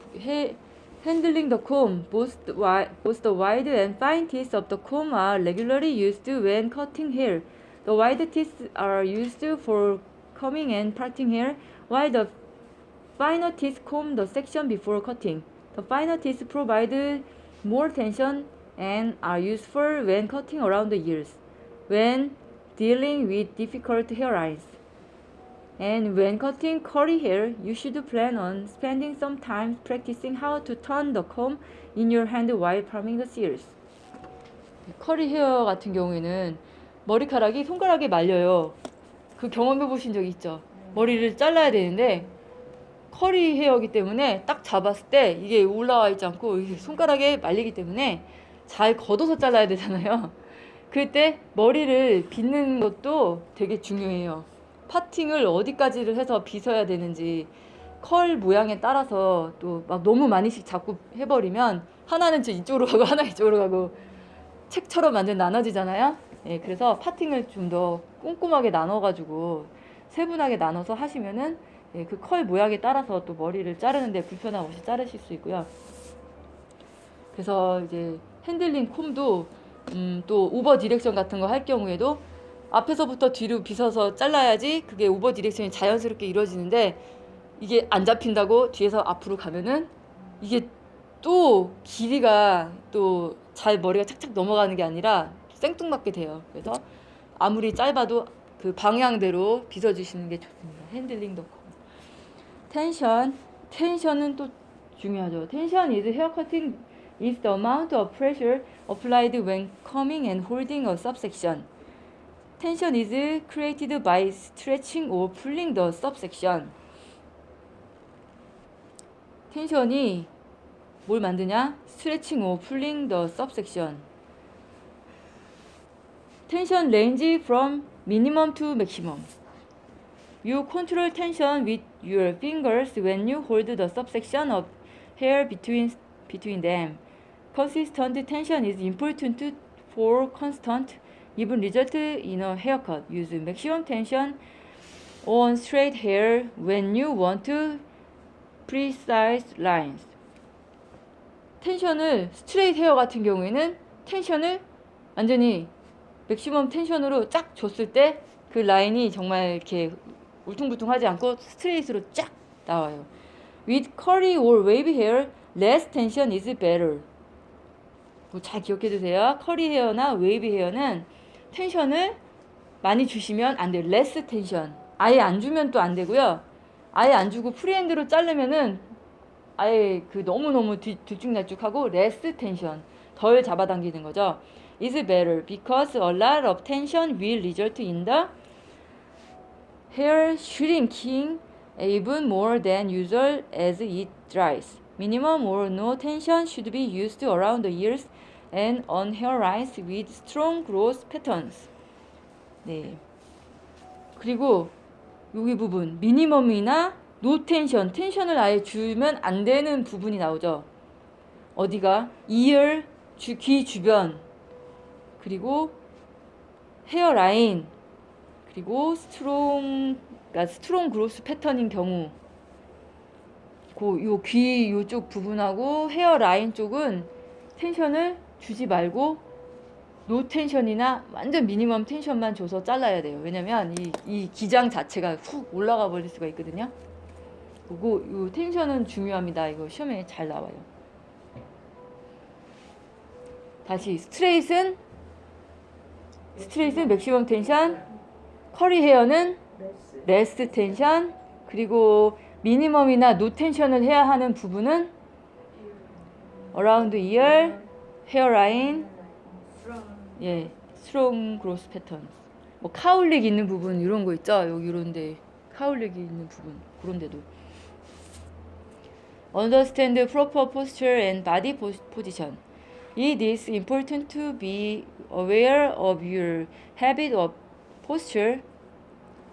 handling the comb. Both the wide and fine teeth of the comb are regularly used when cutting hair. The wide teeth are used for combing and parting hair, while the finer teeth comb the section before cutting. The finer teeth provide more tension and are useful when cutting around the ears, when dealing with difficult hairlines. And when cutting curly hair, you should plan on spending some time practicing how to turn the comb in your hand while palming the shears. 커리 헤어 같은 경우에는 머리카락이 손가락에 말려요. 그 경험해 보신 적 있죠? 머리를 잘라야 되는데 커리 헤어이기 때문에 딱 잡았을 때 이게 올라와 있지 않고 손가락에 말리기 때문에 잘 걷어서 잘라야 되잖아요. 그때 머리를 빗는 것도 되게 중요해요. 파팅을 어디까지를 해서 빗어야 되는지, 컬 모양에 따라서 또 막 너무 많이씩 자꾸 해버리면 하나는 이쪽으로 가고 하나 이쪽으로 가고 책처럼 완전 나눠지잖아요. 예, 그래서 파팅을 좀 더 꼼꼼하게 나눠가지고 세분하게 나눠서 하시면은 예, 그 컬 모양에 따라서 또 머리를 자르는데 불편함 없이 자르실 수 있고요. 그래서 이제 핸들링 콤도 또 오버 디렉션 같은 거 할 경우에도 앞에서부터 뒤로 빗어서 잘라야지 그게 오버 디렉션이 자연스럽게 이루어지는데, 이게 안 잡힌다고 뒤에서 앞으로 가면은 이게 또 길이가 또 잘 머리가 착착 넘어가는 게 아니라 생뚱맞게 돼요. 그래서 아무리 짧아도 그 방향대로 빗어주시는 게 좋습니다. 핸들링 더 텐션은 또 중요하죠. 텐션 is hair cutting is the amount of pressure applied when combing and holding a subsection. Tension is created by stretching or pulling the subsection. 텐션이 뭘 만드냐? Stretching or pulling the subsection. Tension range from minimum to maximum. You control tension with your fingers when you hold the subsection of hair between them. Consistent tension is important for constant, even result in a haircut. Use maximum tension on straight hair when you want precise lines. 텐션을 스트레이트 헤어 같은 경우에는 텐션을 완전히 맥시멈 텐션으로 쫙 줬을 때 그 라인이 정말 이렇게 울퉁불퉁하지 않고 스트레이트로 쫙 나와요. With curly or wavy hair, less tension is better. 잘 기억해 두세요. 커리 헤어나 웨이비 헤어는 텐션을 많이 주시면 안 돼요. less 텐션. 아예 안 주면 또 안 되고요. 아예 안 주고 프리핸드로 자르면은 아예 그 너무너무 들쭉날쭉하고 less 텐션. 덜 잡아당기는 거죠. is better because a lot of tension will result in the hair shrinking even more than usual as it dries. Minimum or no tension should be used around the ears and on hairlines with strong growth patterns. 네. 그리고 여기 부분 미니멈이나 노 텐션, 텐션을 아예 주면 안 되는 부분이 나오죠. 어디가? 이열, 귀 주변, 그리고 헤어라인, 그리고 스트롱 그로스 패턴인 경우, 요 귀 요쪽 부분하고 헤어라인 쪽은 텐션을 주지 말고 노 텐션이나 완전 미니멈 텐션만 줘서 잘라야 돼요. 왜냐면 이 기장 자체가 훅 올라가 버릴 수가 있거든요. 그리고 요 텐션은 중요합니다. 이거 시험에 잘 나와요. 다시 스트레이트는 맥시멈 텐션, 커리 헤어는 레스 텐션, 그리고 미니멈이나 노 텐션을 해야 하는 부분은 어라운드 이어, 헤어라인, 예, 스트롱 그로스 패턴. 뭐 카울릭 있는 부분 이런 거 있죠. 여기 이런데 카울릭이 있는 부분 그런 데도. Understand proper posture and body position. It is important to be aware of your habit of posture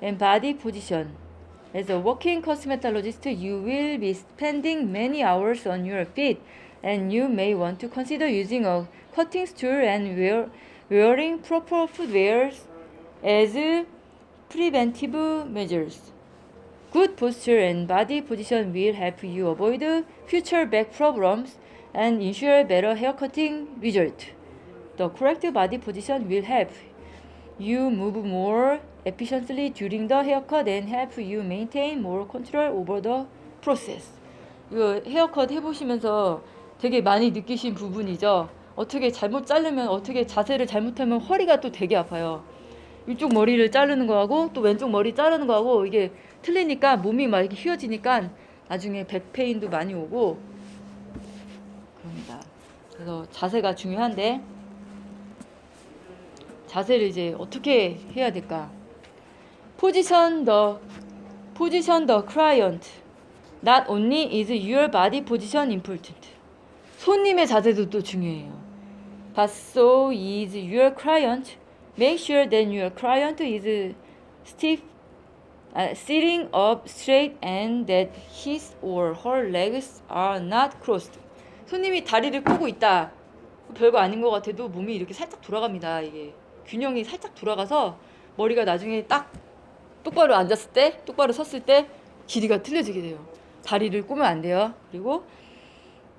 and body position. As a working cosmetologist, you will be spending many hours on your feet, and you may want to consider using a cutting stool and wearing proper footwear as preventive measures. Good posture and body position will help you avoid future back problems and ensure better haircutting result. The correct body position will help you move more efficiently during the haircut and help you maintain more control over the process. 이거 헤어컷 해보시면서 되게 많이 느끼신 부분이죠. 어떻게 잘못 자르면 어떻게 자세를 잘못하면 허리가 또 되게 아파요. 이쪽 머리를 자르는 거하고 또 왼쪽 머리 자르는 거하고 이게 틀리니까 몸이 막 이렇게 휘어지니까 나중에 백페인도 많이 오고 그럽니다. 그래서 자세가 중요한데 자세를 이제 어떻게 해야 될까? Position the client. Not only is your body position important. 손님의 자세도 또 중요해요. But so is your client. Make sure that your client is sitting up straight and that his or her legs are not crossed. 손님이 다리를 꼬고 있다. 별거 아닌 것 같아도 몸이 이렇게 살짝 돌아갑니다. 이게 균형이 살짝 돌아가서 머리가 나중에 딱 똑바로 앉았을 때, 똑바로 섰을 때 길이가 틀려지게 돼요. 다리를 꼬면 안 돼요. 그리고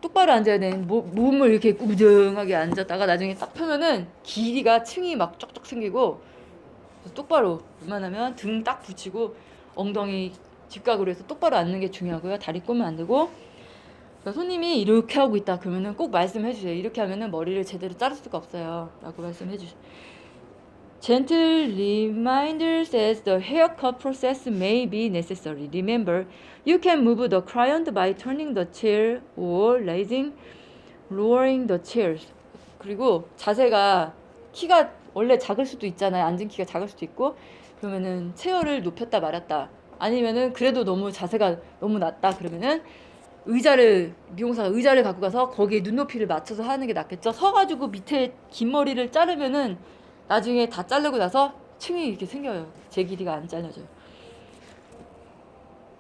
똑바로 앉아야 되는 몸을 이렇게 꾸부정하게 앉았다가 나중에 딱 펴면은 길이가 층이 막 쫙쫙 생기고 똑바로 웬만하면 등 딱 붙이고 엉덩이 직각으로 해서 똑바로 앉는 게 중요하고요. 다리 꼬면 안 되고 그러니까 손님이 이렇게 하고 있다 그러면은 꼭 말씀해 주세요. 이렇게 하면은 머리를 제대로 자를 수가 없어요. 라고 말씀해 주세요. Gentle reminders as the haircut process may be necessary. Remember, you can move the client by turning the chair or lowering the chairs. 그리고 자세가 키가 원래 작을 수도 있잖아요. 앉은 키가 작을 수도 있고 그러면은 체어를 높였다 말았다. 아니면은 그래도 너무 자세가 너무 낮다 그러면은 미용사가 의자를 갖고 가서 거기에 눈높이를 맞춰서 하는 게 낫겠죠. 서가지고 밑에 긴 머리를 자르면은 나중에 다 자르고 나서 층이 이렇게 생겨요. 제 길이가 안 잘려져요.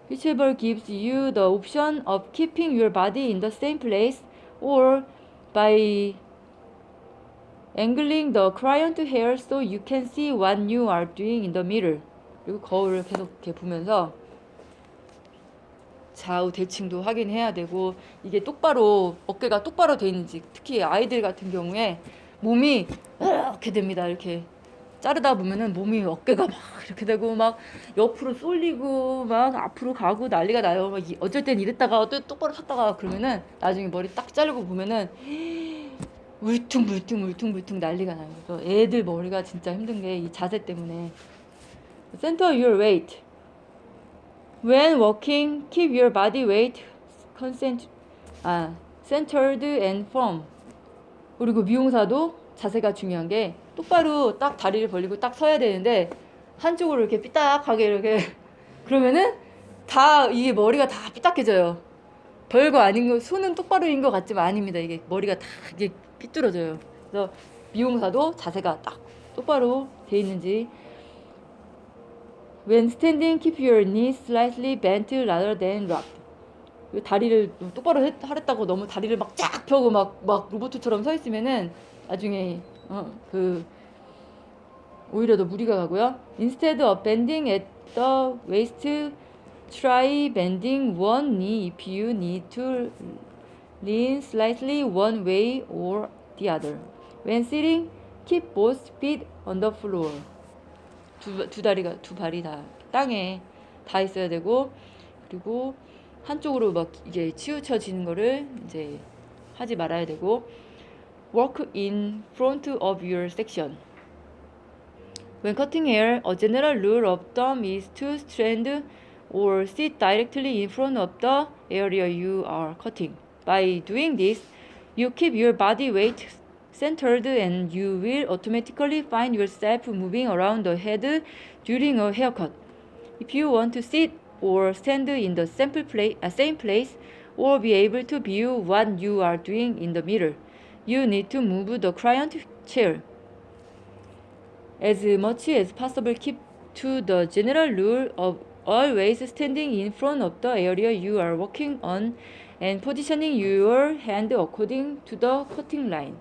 Whichever gives you the option of keeping your body in the same place or by angling the client hair so you can see what you are doing in the mirror. 그리고 거울을 계속 이렇게 보면서 좌우 대칭도 확인해야 되고 이게 똑바로 어깨가 똑바로 돼 있는지 특히 아이들 같은 경우에 몸이 이렇게 됩니다. 이렇게 자르다 보면은 몸이 어깨가 막 이렇게 되고 막 옆으로 쏠리고 막 앞으로 가고 난리가 나요. 막 어쩔 땐 이랬다가 또 똑바로 섰다가 그러면은 나중에 머리 딱 자르고 보면은 울퉁불퉁 난리가 나요. 그래서 애들 머리가 진짜 힘든 게 이 자세 때문에. Center your weight. When walking, keep your body weight centered and firm. 그리고 미용사도 자세가 중요한 게 똑바로 딱 다리를 벌리고 딱 서야 되는데 한쪽으로 이렇게 삐딱하게 이렇게 그러면은 다 이게 머리가 다 삐딱해져요. 별거 아닌 거 손은 똑바로인 것 같지만 아닙니다. 이게 머리가 다 이게 삐뚤어져요. 그래서 미용사도 자세가 딱 똑바로 돼 있는지. When standing, keep your knees slightly bent rather than rocked. 다리를 똑바로 하랬다고 너무 다리를 막 쫙 펴고 막 로봇처럼 서 있으면은 나중에 오히려 더 무리가 가고요. Instead of bending at the waist, try bending one knee if you need to lean slightly one way or the other. When sitting, keep both feet on the floor. 두 발이 다 땅에 다 있어야 되고 그리고 한쪽으로 막 이게 치우쳐지는 거를 이제 하지 말아야 되고. Work in front of your section. When cutting hair, a general rule of thumb is to stand or sit directly in front of the area you are cutting. By doing this, you keep your body weight centered and you will automatically find yourself moving around the head during a haircut. If you want to sit or stand in the same place or be able to view what you are doing in the mirror, you need to move the client chair. As much as possible, keep to the general rule of always standing in front of the area you are working on and positioning your hand according to the cutting line.